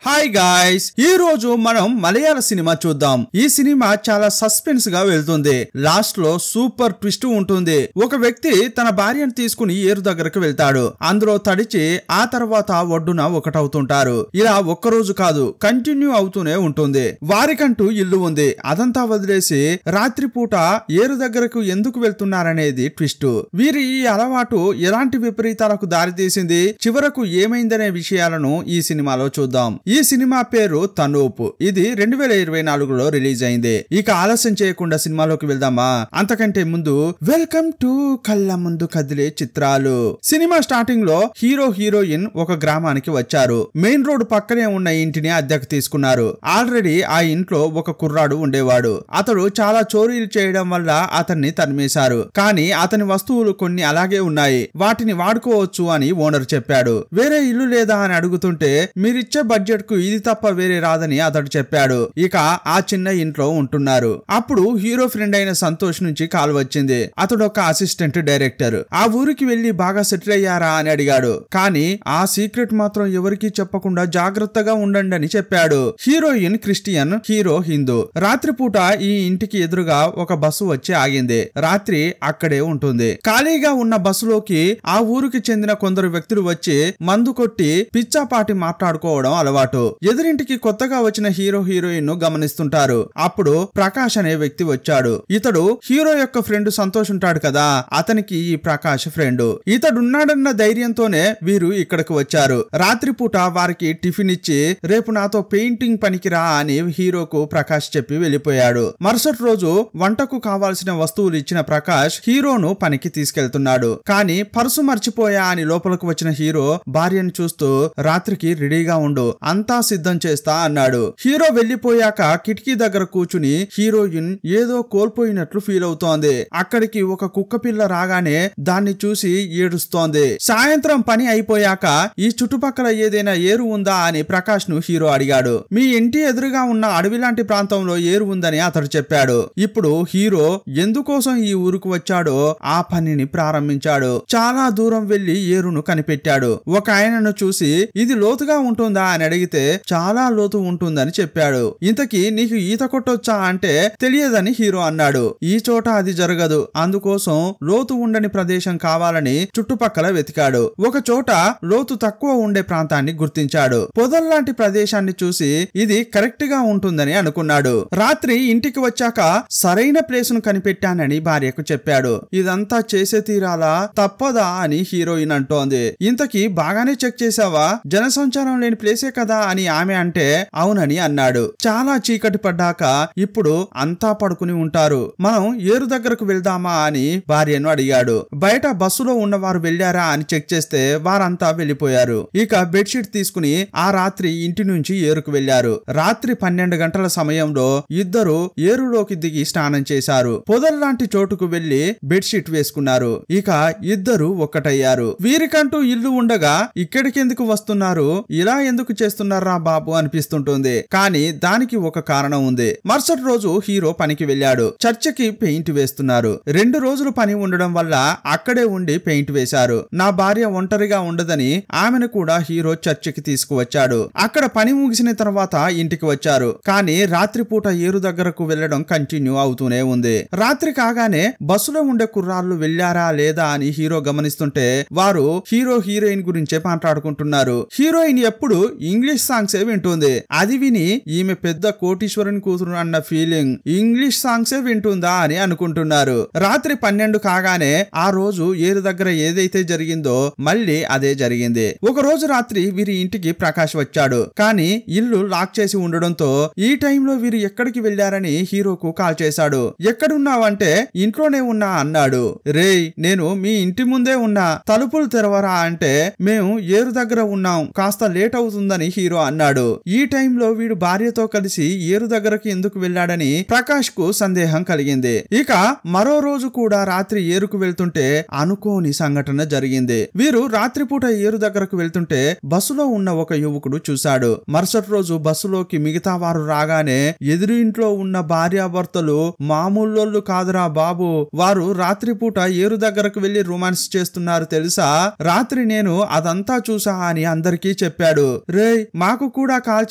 Hi guys, ఈ రోజు మనం మలయాళ సినిమా చూద్దాం. ఈ సినిమా చాలా సస్పెన్స్ గా వెళ్తుంది. లాస్ట్ లో సూపర్ ట్విస్ట్ ఉంటుంది. ఒక వ్యక్తి తన భార్యను తీసుకుని ఏరు దగ్గరకు వెళ్తాడు. అందులో తడిచి ఆ తర్వాత ఒడ్డున ఒకటవుతుంటారు. ఇలా ఒక్కరోజు కాదు, కంటిన్యూ అవుతూనే ఉంటుంది. వారికంటూ ఇల్లు ఉంది. అదంతా వదిలేసి రాత్రిపూట ఏరు దగ్గరకు ఎందుకు వెళ్తున్నారనేది ట్విస్ట్. వీరి ఈ అలవాటు ఎలాంటి విపరీతాలకు దారితీసింది, చివరకు ఏమైందనే విషయాలను ఈ సినిమాలో చూద్దాం. ఈ సినిమా పేరు తనూప్. ఇది 2024లో రిలీజ్ అయింది. ఇక ఆలస్యం చేయకుండా సినిమాలోకి వెళ్దామా? అంతకంటే ముందు వెల్కమ్ టు కళ్ళ ముందు కదిలే చిత్రాలు. సినిమా స్టార్టింగ్ లో హీరో హీరోయిన్ ఒక గ్రామానికి వచ్చారు. మెయిన్ రోడ్ పక్కనే ఉన్న ఇంటిని అద్దెకు తీసుకున్నారు. ఆల్రెడీ ఆ ఇంట్లో ఒక కుర్రాడు ఉండేవాడు. అతడు చాలా చోరీలు చేయడం వల్ల అతన్ని తరిమేశారు. కానీ అతని వస్తువులు కొన్ని అలాగే ఉన్నాయి, వాటిని వాడుకోవచ్చు అని ఓనర్ చెప్పాడు. వేరే ఇల్లు లేదా అని అడుగుతుంటే మీరిచ్చే బడ్జెట్ కు ఇది తప్ప వేరే రాదని అతడు చెప్పాడు. ఇక ఆ చిన్న ఇంట్లో ఉంటున్నారు. అప్పుడు హీరో ఫ్రెండ్ అయిన సంతోష్ నుంచి కాల్ వచ్చింది. అతడు ఒక అసిస్టెంట్ డైరెక్టర్. ఆ ఊరికి వెళ్లి బాగా సెటిల్ అయ్యారా అని అడిగాడు. కానీ ఆ సీక్రెట్ మాత్రం ఎవరికీ చెప్పకుండా జాగ్రత్తగా ఉండండి అని చెప్పాడు. Heroine Christian, hero Hindu. రాత్రిపూట ఈ ఇంటికి ఎదురుగా ఒక బస్సు వచ్చి ఆగింది. రాత్రి అక్కడే ఉంటుంది. ఖాళీగా ఉన్న బస్సులోకి ఆ ఊరికి చెందిన కొందరు వ్యక్తులు వచ్చి మందు కొట్టి పిచ్చాపాటి మాట్లాడుకోవడం అలవాటు. ఎదురింటికి కొత్తగా వచ్చిన హీరో హీరోయిన్ ను గమనిస్తుంటారు. అప్పుడు ప్రకాష్ అనే వ్యక్తి వచ్చాడు. ఇతడు హీరో యొక్క ఫ్రెండ్ సంతోష్ ఉంటాడు కదా, అతనికి ఈ ప్రకాష్ ఫ్రెండ్. ఇతడున్నాడన్న ధైర్యంతోనే వీరు ఇక్కడికి వచ్చారు. రాత్రిపూట వారికి టిఫిన్ ఇచ్చి రేపు నాతో పెయింటింగ్ పనికిరా అని హీరోకు ప్రకాష్ చెప్పి వెళ్లిపోయాడు. మరుసటి రోజు వంటకు కావాల్సిన వస్తువులు ఇచ్చిన ప్రకాష్ హీరోను పనికి తీసుకెళ్తున్నాడు. కానీ పర్సు మర్చిపోయా అని లోపలికి వచ్చిన హీరో భార్యను చూస్తూ రాత్రికి రెడీగా ఉండు, అంతా సిద్ధం చేస్తా అన్నాడు. హీరో వెళ్లిపోయాక కిటికీ దగ్గర కూర్చుని హీరోయిన్ ఏదో కోల్పోయినట్లు ఫీల్ అవుతోంది. అక్కడికి ఒక కుక్క పిల్ల రాగానే దాన్ని చూసి ఏడుస్తోంది. సాయంత్రం పని అయిపోయాక ఈ చుట్టుపక్కల ఏదైనా ఏరు ఉందా అని ప్రకాష్ ను హీరో అడిగాడు. మీ ఇంటి ఎదురుగా ఉన్న అడవి లాంటి ప్రాంతంలో ఏరు ఉందని అతడు చెప్పాడు. ఇప్పుడు హీరో ఎందుకోసం ఈ ఊరుకు వచ్చాడో ఆ పనిని ప్రారంభించాడు. చాలా దూరం వెళ్లి ఏరును కనిపెట్టాడు. ఒక ఆయనను చూసి ఇది లోతుగా ఉంటుందా అని అడిగితే చాలా లోతు ఉంటుందని చెప్పాడు. ఇంతకీ నీకు ఈత కొట్టొచ్చా అంటే తెలియదని హీరో అన్నాడు. ఈ చోట అది జరగదు, అందుకోసం లోతు ఉండని ప్రదేశం కావాలని చుట్టుపక్కల వెతికాడు. ఒక చోట లోతు తక్కువ ఉండే ప్రాంతాన్ని గుర్తించాడు. పొదల్లాంటి ప్రదేశాన్ని చూసి ఇది కరెక్ట్ గా ఉంటుందని అనుకున్నాడు. రాత్రి ఇంటికి వచ్చాక సరైన ప్లేస్ ను కనిపెట్టానని భార్యకు చెప్పాడు. ఇదంతా చేసే తీరాలా, తప్పదా అని హీరోయిన్ అంటోంది. ఇంతకీ బాగానే చెక్ చేసావా? జనసంచారం లేని ప్లేసే కదా అని ఆమె అంటే అవునని అన్నాడు. చాలా చీకటి పడ్డాక ఇప్పుడు అంతా పడుకుని ఉంటారు, మనం ఏరు దగ్గరకు వెళ్దామా అని భార్యను అడిగాడు. బయట బస్సులో ఉన్నవారు వెళ్లారా అని చెక్ చేస్తే వారంతా వెళ్లిపోయారు. ఇక బెడ్షీట్ తీసుకుని ఆ రాత్రి ఇంటి నుంచి ఏరుకు వెళ్లారు. రాత్రి 12 గంటల సమయంలో ఇద్దరు ఏరులోకి దిగి స్నానం చేశారు. పొదల్లాంటి చోటుకు వెళ్లి బెడ్షీట్ వేసుకున్నారు. ఇక ఇద్దరు ఒక్కటయ్యారు. వీరికంటూ ఇల్లు ఉండగా ఇక్కడికెందుకు వస్తున్నారు, ఇలా ఎందుకు చేస్తున్నారా బాబు అనిపిస్తుంటుంది. కానీ దానికి ఒక కారణం ఉంది. మరుసటి రోజు హీరో పనికి వెళ్ళాడు. చర్చికి పెయింట్ వేస్తున్నారు. 2 రోజులు పని ఉండడం వల్ల అక్కడే ఉండి పెయింట్ వేశారు. నా భార్య ఒంటరిగా ఉండదని ఆమెను కూడా హీరో చర్చికి తీసుకువచ్చాడు. అక్కడ పని ముగిసిన తర్వాత ఇంటికి వచ్చారు. కానీ రాత్రిపూట ఏరు దగ్గరకు వెళ్లడం కంటిన్యూ అవుతూనే ఉంది. రాత్రి కాగానే బస్సులో ఉండే కుర్రాళ్ళు వెళ్లారా లేదా అని హీరో గమనిస్తుంటే వారు హీరో హీరోయిన్ గురించే మాట్లాడుకుంటున్నారు. హీరోయిన్ ఎప్పుడు ఇంగ్లీష్ సాంగ్సే వింటుంది. అది విని ఈమె పెద్ద కోటీశ్వరుని కూతురు అన్న ఫీలింగ్, ఇంగ్లీష్ సాంగ్సే వింటుందా అని అనుకుంటున్నారు. రాత్రి 12 కాగానే ఆ రోజు ఏరు దగ్గర ఏదైతే జరిగిందో మళ్ళీ అదే జరిగింది. ఒక రోజు రాత్రి వీరి ఇంటికి ప్రకాష్ వచ్చాడు. కానీ ఇల్లు లాక్ చేసి ఉండడంతో ఈ టైంలో వీరు ఎక్కడికి వెళ్లారని హీరోకు కాల్ చేశాడు. ఎక్కడున్నావంటే ఇంట్లోనే ఉన్నా అన్నాడు. రేయ్, నేను మీ ఇంటి ముందే ఉన్నా, తలుపులు తెరవరా అంటే మేము ఏరు దగ్గర ఉన్నాం, కాస్త లేట్ అవుతుందని హీరో అన్నాడు. ఈ టైంలో వీడు భార్యతో కలిసి ఏరు దగ్గరకు ఎందుకు వెళ్లాడని ప్రకాష్ కు సందేహం కలిగింది. ఇక మరో రోజు కూడా రాత్రి ఏరుకు వెళ్తుంటే అనుకోని సంఘటన జరిగింది. వీరు రాత్రిపూట ఏరు దగ్గరకు వెళ్తుంటే బస్సులో ఉన్న ఒక యువకుడు చూశాడు. మరుసటి రోజు బస్సులోకి మిగతా వారు రాగానే ఎదురు ఇంట్లో ఉన్న భార్యాభర్తలు మామూలు కాదురా బాబు, వారు రాత్రిపూట ఏరు దగ్గరకు వెళ్లి రొమాన్స్ చేస్తున్నారు తెలుసా, రాత్రి నేను అదంతా చూసా అని అందరికీ చెప్పాడు. రేయ్, మాకు కూడా కాల్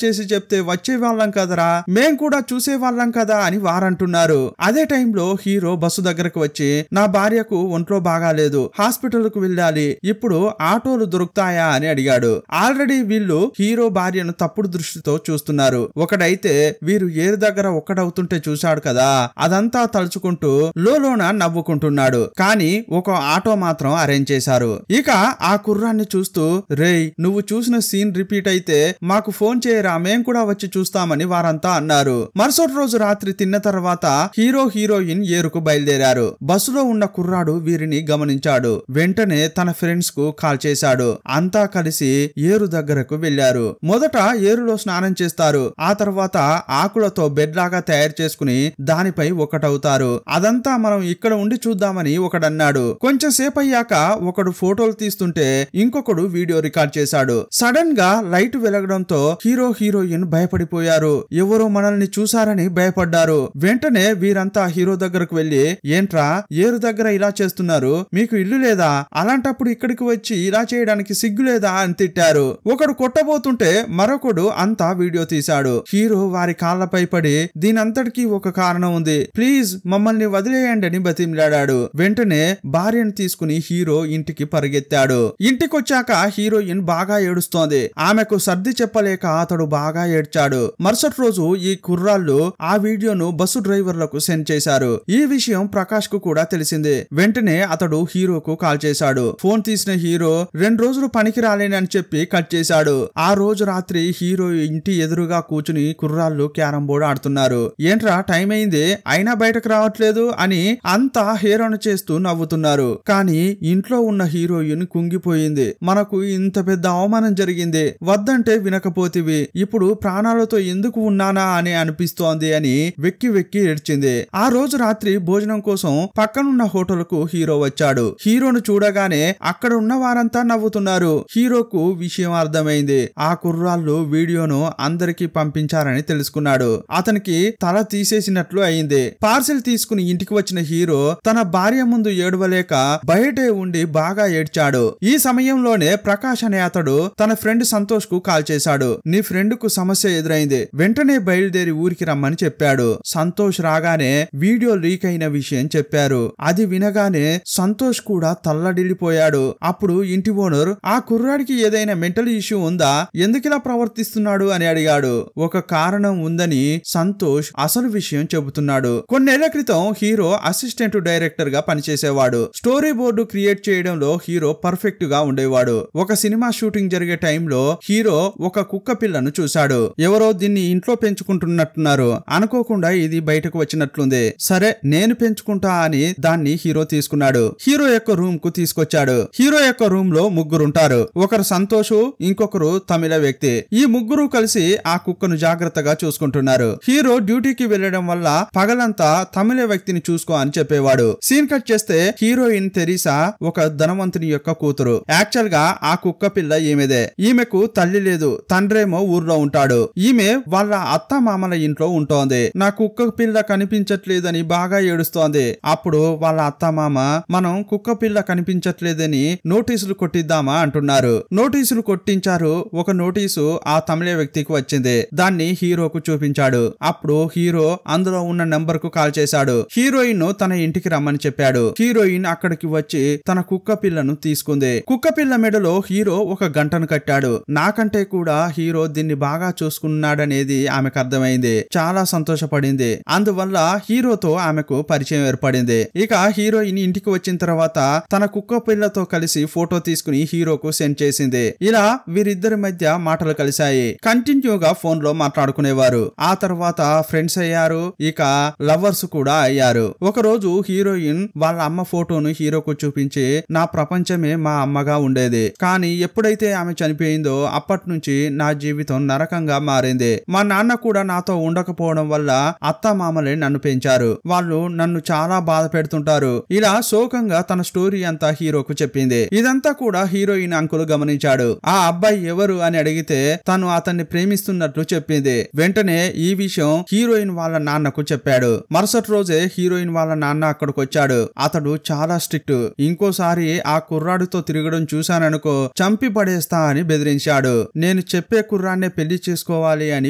చేసి చెప్తే వచ్చే వాళ్ళం కదరా, మేం కూడా చూసే వాళ్ళం కదా అని వారంటున్నారు. అదే టైంలో హీరో బస్సు దగ్గరకు వచ్చి నా భార్యకు ఒంట్లో బాగాలేదు, హాస్పిటల్ కు వెళ్ళాలి, ఇప్పుడు ఆటోలు దొరుకుతాయా అని అడిగాడు. ఆల్రెడీ వీళ్ళు హీరో భార్యను తప్పుడు దృష్టితో చూస్తున్నారు. ఒకడైతే వీరు ఏరు దగ్గర ఒక్కడవుతుంటే చూశాడు కదా, అదంతా తలుచుకుంటూ లోలోన నవ్వుకుంటున్నాడు. కానీ ఒక ఆటో మాత్రం అరేంజ్ చేశారు. ఇక ఆ కుర్రాన్ని చూస్తూ రేయ్ నువ్వు చూసిన సీన్ రిపీట్ అయితే మాకు ఫోన్ చేయరా, మేం కూడా వచ్చి చూస్తామని వారంతా అన్నారు. మరుసటి రోజు రాత్రి తిన్న తర్వాత హీరో హీరోయిన్ ఏరుకు బయలుదేరారు. బస్సులో ఉన్న కుర్రాడు వీరిని గమనించాడు. వెంటనే తన ఫ్రెండ్స్ కు కాల్ చేశాడు. అంతా కలిసి ఏరు దగ్గరకు వెళ్లారు. మొదట ఏరులో స్నానం చేస్తారు. ఆ తర్వాత ఆకులతో బెడ్ లాగా తయారు చేసుకుని దానిపై ఒకటవుతారు. అదంతా మనం ఇక్కడ ఉండి చూద్దామని ఒకడన్నాడు. కొంచెం సేపు అయ్యాక ఒకడు ఫోటోలు తీస్తుంటే ఇంకొకడు వీడియో రికార్డ్ చేశాడు. సడన్ గా లైట్ వెలగడంతో హీరో హీరోయిన్ భయపడిపోయారు. ఎవరో మనల్ని చూసారని భయపడ్డారు. వెంటనే వీరంతా హీరో దగ్గరకు వెళ్లి ఏంట్రా ఏరు దగ్గర ఇలా చేస్తున్నారు, మీకు ఇల్లు లేదా, అలాంటప్పుడు ఇక్కడికి వచ్చి ఇలా చేయడానికి సిగ్గు లేదా అని తిట్టారు. ఒకడు కొట్టబోతుంటే మరొకడు అంతా వీడియో తీశాడు. హీరో వారి కాళ్లపై పడి దీనంతటికీ ఒక కారణం ఉంది, ప్లీజ్ మమ్మల్ని వదిలేయండి అని బతిమిలాడాడు. వెంటనే భార్యను తీసుకుని హీరో ఇంటికి పరిగెత్తాడు. ఇంటికొచ్చాక హీరోయిన్ బాగా ఏడుస్తోంది. ఆమెకు సర్ది చెప్పలేక అతడు బాగా ఏడ్చాడు. మరుసటి రోజు ఈ కుర్రాళ్ళు ఆ వీడియోను బస్సు డ్రైవర్లకు సెండ్ చేశారు. ఈ విషయం ప్రకాష్ కు కూడా తెలిసింది. వెంటనే అతడు హీరోకు కాల్ చేశాడు. ఫోన్ తీసిన హీరో 2 రోజులు పనికి రాలేనని చెప్పి కట్ చేశాడు. ఆ రోజు రాత్రి హీరో ఇంటి ఎదురుగా కూర్చుని కుర్రాళ్ళు క్యారం బోర్డు ఆడుతున్నారు. ఏంట్రా టైం అయింది అయినా బయటకు రావట్లేదు అని అంతా హేరణ చేస్తూ నవ్వుతున్నారు. కానీ ఇంట్లో ఉన్న హీరోయిన్ కుంగిపోయింది. మనకు ఇంత పెద్ద అవమానం జరిగింది, వద్దంటే వినకపోతివి, ఇప్పుడు ప్రాణాలతో ఎందుకు ఉన్నానా అని అనిపిస్తోంది అని వెక్కి వెక్కి ఏడ్చింది. ఆ రోజు రాత్రి భోజనం కోసం పక్కనున్న హోటల్ కు హీరో వచ్చాడు. హీరోను చూడగానే అక్కడ ఉన్న వారంతా నవ్వుతున్నారు. హీరోకు విషయం అర్థమైంది. ఆ కుర్రాళ్ళు వీడియోను అందరికి పంపించారని తెలుసుకున్నాడు. అతనికి తల తీసేసినట్లు అయింది. పార్సిల్ తీసుకుని ఇంటికి వచ్చిన హీరో తన భార్య ముందు ఏడవలేక బయటే ఉండి బాగా ఏడ్చాడు. ఈ సమయంలోనే ప్రకాష్ అనే అతడు తన ఫ్రెండ్ సంతోష్ కు కాల్ చేశాడు. నీ ఫ్రెండ్ కు సమస్య ఎదురైంది, వెంటనే బయలుదేరి ఊరికి రమ్మని చెప్పాడు. సంతోష్ రాగానే వీడియో లీక్ అయిన విషయం చెప్పారు. అది వినగానే సంతోష్ కూడా తల్లడిల్లిపోయాడు. అప్పుడు ఇంటి ఓనర్ ఆ కుర్రాడికి ఏదైనా మెంటల్ ఇష్యూ ఉందా, ఎందుకిలా ప్రవర్తిస్తున్నాడు అని అడిగాడు. ఒక కారణం ఉందని సంతోష్ అసలు విషయం చెబుతున్నాడు. కొన్నేళ్ల క్రితం హీరో అసిస్టెంట్ డైరెక్టర్ గా పనిచేసేవాడు. స్టోరీ బోర్డు క్రియేట్ చేయడంలో హీరో పర్ఫెక్ట్ గా ఉండేవాడు. ఒక సినిమా షూటింగ్ జరిగే టైంలో హీరో ఒక కుక్క పిల్లను చూశాడు. ఎవరో దీన్ని ఇంట్లో పెంచుకుంటున్నట్టున్నారు, అనుకోకుండా ఇది బయటకు వచ్చినట్లుంది, సరే నేను పెంచుకుంటా అని దాన్ని హీరో తీసుకున్నాడు. హీరో యొక్క రూమ్ కు తీసుకొచ్చాడు. హీరో యొక్క రూమ్ లో ముగ్గురుంటారు. ఒకరు సంతోష్, ఇంకొకరు తమిళ వ్యక్తి. ఈ ముగ్గురు కలిసి ఆ కుక్కను జాగ్రత్తగా చూసుకుంటున్నారు. హీరో డ్యూటీకి వెళ్లడం వల్ల పగలంతా తమిళ వ్యక్తిని చూసుకో అని చెప్పేవాడు. సీన్ కట్ చేస్తే హీరోయిన్ తెరీసా ఒక ధనవంతుని యొక్క కూతురు. యాక్చువల్ గా ఆ కుక్క పిల్ల ఈమెదే. ఈమెకు తల్లి లేదు, తండ్రేమో ఊర్లో ఉంటాడు. ఈమె వాళ్ళ అత్త మామల ఇంట్లో ఉంటోంది. నా కుక్క పిల్ల కనిపించట్లేదని బాగా ఏడుస్తోంది. అప్పుడు వాళ్ళ అత్త మామ మనం కుక్క పిల్ల కనిపించట్లేదని నోటీసులు కొట్టిద్దామా అంటున్నారు. నోటీసులు కొట్టించారు. ఒక నోటీసు ఆ తమిళ వ్యక్తికి వచ్చింది. దాన్ని హీరోకు చూపించాడు. అప్పుడు హీరో అందులో ఉన్న నెంబర్ కు కాల్ చేశాడు. హీరోయిన్ తన ఇంటికి రమ్మని చెప్పాడు. హీరోయిన్ అక్కడికి వచ్చి తన కుక్క పిల్లను తీసుకుంది. కుక్క పిల్ల మెడలో హీరో ఒక గంటను కట్టాడు. నాకంటే కూడా హీరో దీన్ని బాగా చూసుకున్నాడనేది ఆమెకు అర్థమైంది. చాలా సంతోషపడింది. అందువల్ల హీరోతో ఆమెకు పరిచయం ఏర్పడింది. ఇక హీరోయిన్ ఇంటికి వచ్చిన తర్వాత తన కుక్క పిల్లతో కలిసి ఫోటో తీసుకుని హీరోకు సెండ్ చేసింది. ఇలా వీరిద్దరి మధ్య మాటలు కలిశాయి. కంటిన్యూగా ఫోన్ లో మాట్లాడుకునేవారు. ఆ తర్వాత ఫ్రెండ్స్ అయ్యారు. ఇక లవర్స్ కూడా అయ్యారు. ఒక రోజు హీరోయిన్ వాళ్ళ అమ్మ ఫోటోను హీరోకు చూపించి నా ప్రపంచమే మా అమ్మగా ఉండేది, కానీ ఎప్పుడైతే ఆమె చనిపోయిందో అప్పటి నుంచి నా జీవితం నరకంగా మారింది. మా నాన్న కూడా నాతో ఉండకపోవడం వల్ల అత్త మామలే నన్ను పెంచారు. వాళ్ళు నన్ను చాలా బాధ పెడుతుంటారు. ఇలా శోకంగా తన స్టోరీ అంతా హీరోకు చెప్పింది. ఇదంతా కూడా హీరోయిన్ అంకుల్ గమనించాడు. ఆ అబ్బాయి ఎవరు అని అడిగితే తను అతన్ని ప్రేమిస్తున్నట్లు చెప్పింది. వెంటనే ఈ విషయం హీరోయిన్ వాళ్ళ నాన్నకు చెప్పాడు. మరుసటి రోజే హీరోయిన్ వాళ్ళ నాన్న అక్కడికి వచ్చాడు. అతడు చాలా స్ట్రిక్ట్. ఇంకోసారి ఆ కుర్రాడితో తిరగడం చూశాననుకో చంపి పడేస్తా అని బెదిరించాడు. నేను నేను చెప్పే కుర్రాన్నే పెళ్లి చేసుకోవాలి అని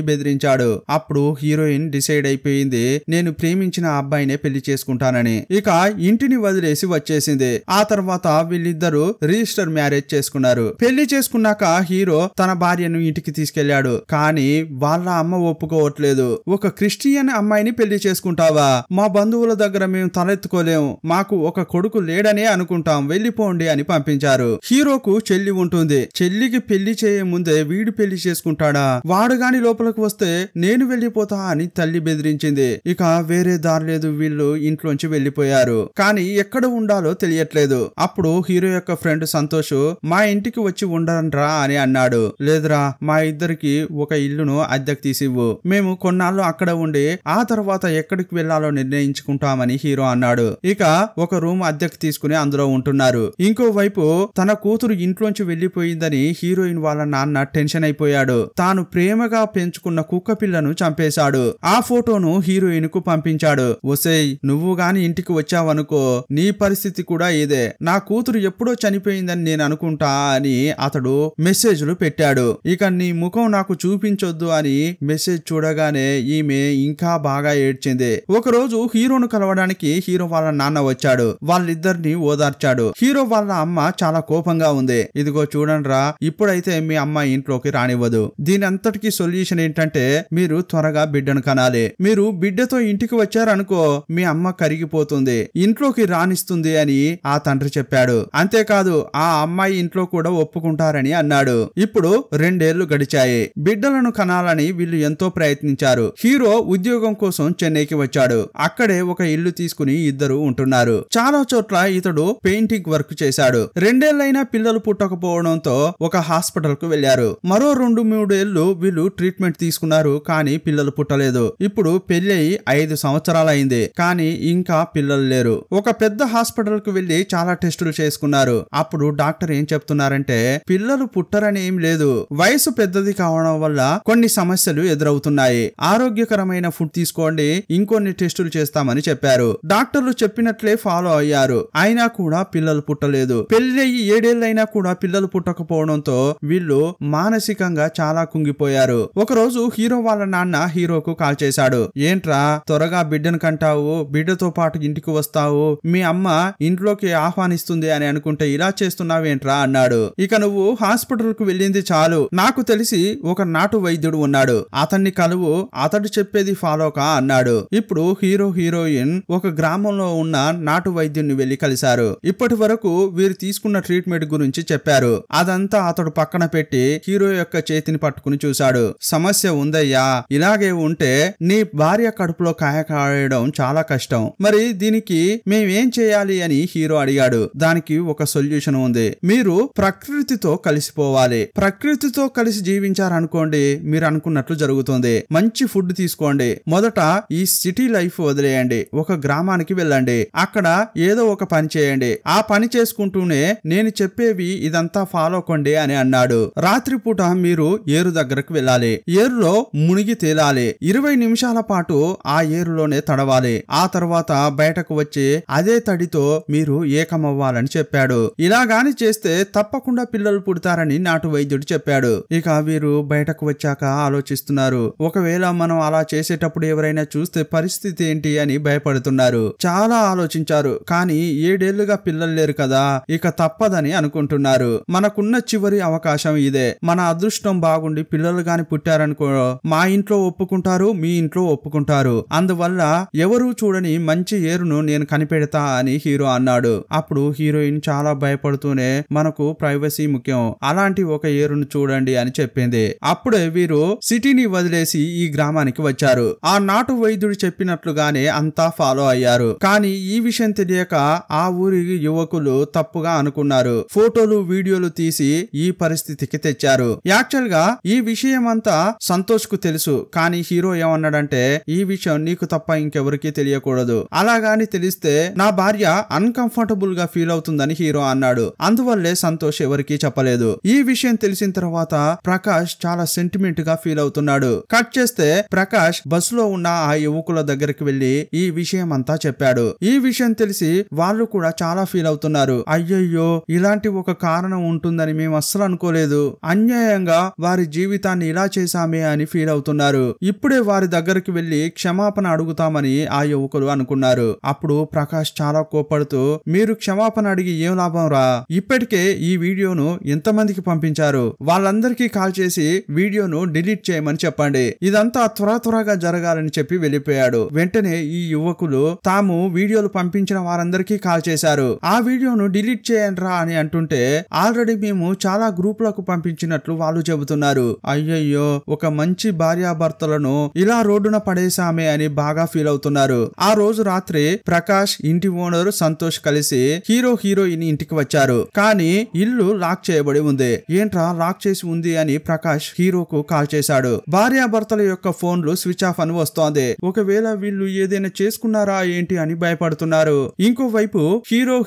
బెదిరించాడు. అప్పుడు హీరోయిన్ డిసైడ్ అయిపోయింది నేను ప్రేమించిన అబ్బాయినే పెళ్లి చేసుకుంటానని. ఇక ఇంటిని వదిలేసి వచ్చేసింది. ఆ తర్వాత వీళ్ళిద్దరూ రిజిస్టర్ మ్యారేజ్ చేసుకున్నారు. పెళ్లి చేసుకున్నాక హీరో తన భార్యను ఇంటికి తీసుకెళ్లాడు. కానీ వాళ్ళ అమ్మ ఒప్పుకోవట్లేదు. ఒక క్రిస్టియన్ అమ్మాయిని పెళ్లి చేసుకుంటావా? మా బంధువుల దగ్గర మేము తలెత్తుకోలేం, మాకు ఒక కొడుకు లేడనే అనుకుంటాం, వెళ్ళిపోండి అని పంపించారు. హీరోకు చెల్లి ఉంటుంది. చెల్లికి పెళ్లి చేయ ముందే వీడు పెళ్లి చేసుకుంటాడా? వాడు గాని లోపలికి వస్తే నేను వెళ్ళిపోతా అని తల్లి బెదిరించింది. ఇక వేరే దారి లేదు, వీళ్ళు ఇంట్లోంచి వెళ్ళిపోయారు. కానీ ఎక్కడ ఉండాలో తెలియట్లేదు. అప్పుడు హీరో యొక్క ఫ్రెండ్ సంతోష్ మా ఇంటికి వచ్చి ఉండరా అని అన్నాడు. లేదురా, మా ఇద్దరికి ఒక ఇల్లును అద్దెకు తీసివ్వు, మేము కొన్నాళ్ళు అక్కడ ఉండి ఆ తర్వాత ఎక్కడికి వెళ్లాలో నిర్ణయించుకుంటామని హీరో అన్నాడు. ఇక ఒక రూమ్ అద్దెకు తీసుకుని అందులో ఉంటున్నారు. ఇంకోవైపు తన కూతురు ఇంట్లోంచి వెళ్లిపోయిందని హీరోయిన్ వాళ్ళ నాన్న టెన్షన్ అయిపోయాడు. తాను ప్రేమగా పెంచుకున్న కుక్క పిల్లను చంపేశాడు. ఆ ఫోటోను హీరోయిన్ కు పంపించాడు. ఒసేయ్, నువ్వు గాని ఇంటికి వచ్చావనుకో నీ పరిస్థితి కూడా ఇదే. నా కూతురు ఎప్పుడో చనిపోయిందని నేను అనుకుంటా అని అతడు మెసేజ్లు పెట్టాడు. ఇక నీ ముఖం నాకు చూపించొద్దు అని మెసేజ్ చూడగానే ఈమె ఇంకా బాగా ఏడ్చింది. ఒకరోజు హీరోను కలవడానికి హీరో వాళ్ళ నాన్న వచ్చాడు. వాళ్ళిద్దరిని ఓదార్చాడు. హీరో వాళ్ళ అమ్మ చాలా కోపంగా ఉంది. ఇదిగో చూడండిరా, ఇప్పుడైతే మీ అమ్మ ఇంట్లోకి రానివ్వదు. దీని అంతటికి సొల్యూషన్ ఏంటంటే మీరు త్వరగా బిడ్డను కనాలి. మీరు బిడ్డతో ఇంటికి వచ్చారనుకో మీ అమ్మ కరిగిపోతుంది, ఇంట్లోకి రానిస్తుంది అని ఆ తండ్రి చెప్పాడు. అంతేకాదు ఆ అమ్మాయి ఇంట్లో కూడా ఒప్పుకుంటారని అన్నాడు. ఇప్పుడు 2 ఏళ్లు గడిచాయి. బిడ్డలను కనాలని వీళ్ళు ఎంతో ప్రయత్నించారు. హీరో ఉద్యోగం కోసం చెన్నైకి వచ్చాడు. అక్కడే ఒక ఇల్లు తీసుకుని ఇద్దరు ఉంటున్నారు. చాలా చోట్ల ఇతడు పెయింటింగ్ వర్క్ చేశాడు. 2 ఏళ్లైనా పిల్లలు పుట్టకపోవడంతో ఒక హాస్పిటల్ కు వెళ్లారు. మరో 2-3 ఏళ్లు వీళ్ళు ట్రీట్మెంట్ తీసుకున్నారు. కానీ పిల్లలు పుట్టలేదు. ఇప్పుడు పెళ్లి 5 సంవత్సరాలైంది. కానీ ఇంకా పిల్లలు లేరు. ఒక పెద్ద హాస్పిటల్ కు వెళ్లి చాలా టెస్టులు చేసుకున్నారు. అప్పుడు డాక్టర్ ఏం చెప్తున్నారంటే పిల్లలు పుట్టరని ఏం లేదు, వయసు పెద్దది కావడం వల్ల కొన్ని సమస్యలు ఎదురవుతున్నాయి, ఆరోగ్యకరమైన ఫుడ్ తీసుకోండి, ఇంకొన్ని టెస్టులు చేస్తామని చెప్పారు. డాక్టర్లు చెప్పినట్లే ఫాలో అయ్యారు. అయినా కూడా పిల్లలు పుట్టలేదు. పెళ్లయ్యి 7 ఏళ్లైనా కూడా పిల్లలు పుట్టకపోవడంతో వీళ్ళు మానసికంగా చాలా కుంగిపోయారు. ఒకరోజు హీరో వాళ్ళ నాన్న హీరోకు కాల్ చేశాడు. ఏంట్రా త్వరగా బిడ్డను కంటావు, బిడ్డతో పాటు ఇంటికి వస్తావు, మీ అమ్మ ఇంట్లోకి ఆహ్వానిస్తుంది అని అనుకుంటే ఇలా చేస్తున్నావేంట్రా అన్నాడు. ఇక నువ్వు హాస్పిటల్ కు వెళ్ళింది చాలు, నాకు తెలిసి ఒక నాటు వైద్యుడు ఉన్నాడు, అతన్ని కలువు, అతడు చెప్పేది ఫాలో కా అన్నాడు. ఇప్పుడు హీరో హీరోయిన్ ఒక గ్రామంలో ఉన్న నాటు వైద్యుడిని వెళ్లి కలిశారు. ఇప్పటి వరకు వీరు తీసుకున్న ట్రీట్మెంట్ గురించి చెప్పారు. అదంతా అతడు పక్కన పెట్టి హీరో యొక్క చేతిని పట్టుకుని చూశాడు. సమస్య ఉందయ్యా, ఇలాగే ఉంటే నీ భార్య కడుపులో కాయ కాయడం చాలా కష్టం, మరి దీనికి మేమేం చేయాలి అని హీరో అడిగాడు. దానికి ఒక సొల్యూషన్ ఉంది. మీరు ప్రకృతితో కలిసిపోవాలి. ప్రకృతితో కలిసి జీవించారనుకోండి మీరు అనుకున్నట్లు జరుగుతుంది. మంచి ఫుడ్ తీసుకోండి. మొదట ఈ సిటీ లైఫ్ వదిలేయండి, ఒక గ్రామానికి వెళ్ళండి, అక్కడ ఏదో ఒక పని చేయండి, ఆ పని చేసుకుంటూనే నేను చెప్పేవి ఇదంతా ఫాలో కొండి అని అన్నాడు. రాత్రిపూట మీరు ఏరు దగ్గరకు వెళ్ళాలి, ఏరులో మునిగి తేలాలి, 20 నిమిషాల పాటు ఆ ఏరులోనే తడవాలి, ఆ తర్వాత బయటకు వచ్చి అదే తడితో మీరు ఏకమవ్వాలని చెప్పాడు. ఇలాగాని చేస్తే తప్పకుండా పిల్లలు పుడతారని నాటు వైద్యుడు చెప్పాడు. ఇక వీరు బయటకు వచ్చాక ఆలోచిస్తున్నారు, ఒకవేళ మనం అలా చేసేటప్పుడు ఎవరైనా చూస్తే పరిస్థితి ఏంటి అని భయపడుతున్నారు. చాలా ఆలోచించారు. కానీ 7 ఏళ్లుగా పిల్లలు లేరు కదా, ఇక తప్పదని అనుకుంటున్నారు. మనకున్న చివరి అవకాశం ఇదే. మన అదృష్టం బాగుండి పిల్లలు గాని పుట్టారనుకో మా ఇంట్లో ఒప్పుకుంటారు, మీ ఇంట్లో ఒప్పుకుంటారు, అందువల్ల ఎవరూ చూడని మంచి ఏరును నేను కనిపెడతా అని హీరో అన్నాడు. అప్పుడు హీరోయిన్ చాలా భయపడుతూనే మనకు ప్రైవసీ ముఖ్యం, అలాంటి ఒక ఏరును చూడండి అని చెప్పింది. అప్పుడే వీరు సిటీని వదిలేసి ఈ గ్రామానికి వచ్చారు. ఆ నాటు వైద్యుడు చెప్పినట్లుగానే అంతా ఫాలో అయ్యారు. కానీ ఈ విషయం తెలియక ఆ ఊరి యువకులు తప్పుగా అనుకున్నారు. ఫోటోలు వీడియోలు తీసి ఈ పరిస్థితికి తెచ్చారు. యాక్చువల్ గా ఈ విషయం అంతా సంతోష్ కు తెలుసు. కానీ హీరో ఏమన్నాడంటే ఈ విషయం నీకు తప్ప ఇంకెవరికీ తెలియకూడదు, అలాగాని తెలిస్తే నా భార్య అన్కంఫర్టబుల్ గా ఫీల్ అవుతుందని హీరో అన్నాడు. అందువల్లే సంతోష్ ఎవరికీ చెప్పలేదు. ఈ విషయం తెలిసిన తర్వాత ప్రకాష్ చాలా సెంటిమెంట్ గా ఫీల్ అవుతున్నాడు. కట్ చేస్తే ప్రకాష్ బస్సులో ఉన్న ఆ యువకుల దగ్గరికి వెళ్లి ఈ విషయం అంతా చెప్పాడు. ఈ విషయం తెలిసి వాళ్ళు కూడా చాలా ఫీల్ అవుతున్నారు. అయ్యయ్యో, ఇలాంటి ఒక కారణం ఉంటుందని మేము అస్సలు అనుకోలేదు, అన్యాయంగా వారి జీవితాన్ని ఇలా చేశామే అని ఫీల్ అవుతున్నారు. ఇప్పుడే వారి దగ్గరికి వెళ్లి క్షమాపణ అడుగుతామని ఆ యువకులు అనుకున్నారు. అప్పుడు ప్రకాష్ చాలా కోపడుతూ, మీరు క్షమాపణ అడిగి ఏం లాభం రా, ఇప్పటికే ఈ వీడియోను ఎంతమందికి పంపించారు, వాళ్ళందరికీ కాల్ చేసి వీడియోను డిలీట్ చేయమని చెప్పండి, ఇదంతా త్వరగా జరగాలని చెప్పి వెళ్ళిపోయాడు. వెంటనే ఈ యువకులు తాము వీడియోలు పంపించిన వారందరికీ కాల్ చేశారు. ఆ వీడియోను డిలీట్ చేయండి అని అంటుంటే ఆల్రెడీ మేము చాలా గ్రూపులకు పంపించినట్లు వాళ్ళు చెబుతున్నారు. అయ్యయ్యో, ఒక మంచి భార్యాభర్తలను ఇలా రోడ్డున పడేశామే అని బాగా ఫీల్ అవుతున్నారు. ఆ రోజు రాత్రి ప్రకాష్ ఇంటి ఓనర్ సంతోష్ కలిసి హీరోయిన్ ఇంటికి వచ్చారు. కానీ ఇల్లు లాక్ చేయబడి ఉంది. ఏంట్రా లాక్ చేసి ఉంది అని ప్రకాష్ హీరోకు కాల్ చేశాడు. భార్యాభర్తల యొక్క ఫోన్లు స్విచ్ ఆఫ్ అని వస్తోంది. ఒకవేళ వీళ్ళు ఏదైనా చేసుకున్నారా ఏంటి అని భయపడుతున్నారు. ఇంకోవైపు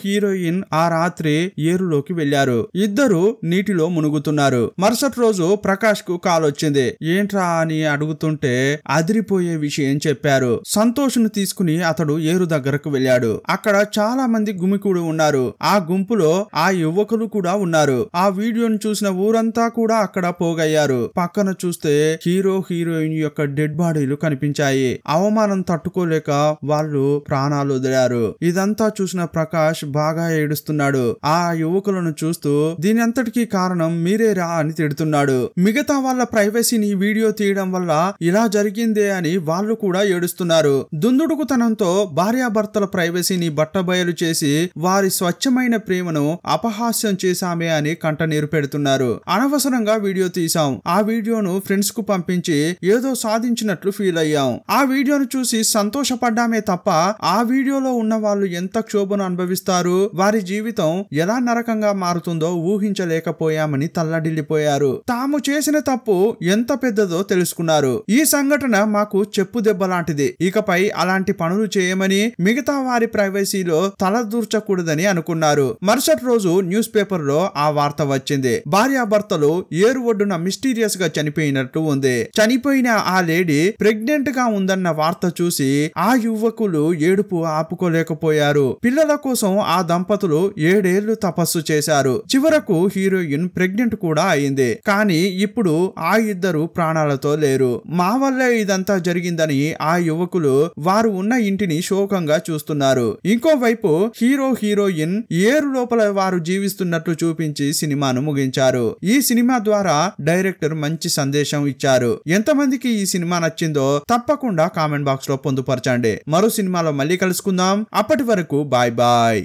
హీరోయిన్ ఆ రాత్రి ఏరులోకి వెళ్లారు. ఇద్దరు నీటిలో మునుగుతున్నారు. మరుసటి రోజు ప్రకాష్ కు కాల్ వచ్చింది. ఏంట్రా అని అడుగుతుంటే అదిరిపోయే విషయం చెప్పారు. సంతోష్ ను తీసుకుని అతడు ఏరు దగ్గరకు వెళ్ళాడు. అక్కడ చాలా మంది గుమికూడి ఉన్నారు. ఆ గుంపులో ఆ యువకులు కూడా ఉన్నారు. ఆ వీడియోను చూసిన ఊరంతా కూడా అక్కడ పోగయ్యారు. పక్కన చూస్తే హీరోయిన్ యొక్క డెడ్ బాడీలు కనిపించాయి. అవమానం తట్టుకోలేక వాళ్ళు ప్రాణాలు వదిలారు. ఇదంతా చూసిన ప్రకాష్ బాగా ఏడుస్తున్నాడు. ఆ యువకులను చూస్తూ దీని అంతటికీ కారణం మీరేరా అని తిడుతున్నాడు. మిగతా వాళ్ళ ప్రైవసీని వీడియో తీయడం వల్ల ఇలా జరిగిందే అని వాళ్ళు కూడా ఏడుస్తున్నారు. దుందుడుకుతనంతో భార్యాభర్తల ప్రైవసీని బట్టబయలు చేసి వారి స్వచ్ఛమైన ప్రేమను అపహాస్యం చేశామే అని కంటనీరు పెడుతున్నారు. అనవసరంగా వీడియో తీసాం. ఆ వీడియోను ఫ్రెండ్స్ కు పంపించి ఏదో సాధించినట్లు ఫీల్ అయ్యాం. ఆ వీడియోను చూసి సంతోషపడ్డామే తప్ప ఆ వీడియోలో ఉన్న వాళ్ళు ఎంత క్షోభను అనుభవిస్తారు, వారి జీవితం ఎలా నరకంగా మారుతుందో ఊహించలేకపోయామని తల్లడిల్లిపోయారు. తాము చేసిన తప్పు ఎంత పెద్దదో తెలుసుకున్నారు. ఈ సంఘటన మాకు చెప్పు దెబ్బ లాంటిది. ఇకపై అలాంటి పనులు చేయమని, మిగతా వారి ప్రైవసీలో తలదూర్చకూడదని అనుకున్నారు. మరుసటి రోజు న్యూస్ పేపర్ లో ఆ వార్త వచ్చింది. భార్యాభర్తలు ఏరు ఒడ్డున మిస్టీరియస్ గా చనిపోయినట్టు ఉంది. చనిపోయిన ఆ లేడీ ప్రెగ్నెంట్ గా ఉందన్న వార్త చూసి ఆ యువకులు ఏడుపు ఆపుకోలేకపోయారు. పిల్లల కోసం ఆ దంపతులు 7 ఏళ్లు తపస్సు చేశారు. చివరకు హీరోయిన్ ప్రెగ్నెంట్ కూడా అయింది. కానీ ఇప్పుడు ఆ ఇద్దరు ప్రాణాలతో లేరు. మా వల్లే ఇదంతా జరిగిందని ఆ యువకులు వారు ఉన్న ఇంటిని శోకంగా చూస్తున్నారు. ఇంకోవైపు హీరోయిన్ ఏరు లోపల వారు జీవిస్తున్నట్లు చూపించి సినిమాను ముగించారు. ఈ సినిమా ద్వారా డైరెక్టర్ మంచి సందేశం ఇచ్చారు. ఎంతమందికి ఈ సినిమా నచ్చిందో తప్పకుండా కామెంట్ బాక్స్ లో పొందుపరచండి. మరో సినిమాలో మళ్ళీ కలుసుకుందాం. అప్పటి వరకు బాయ్ బాయ్.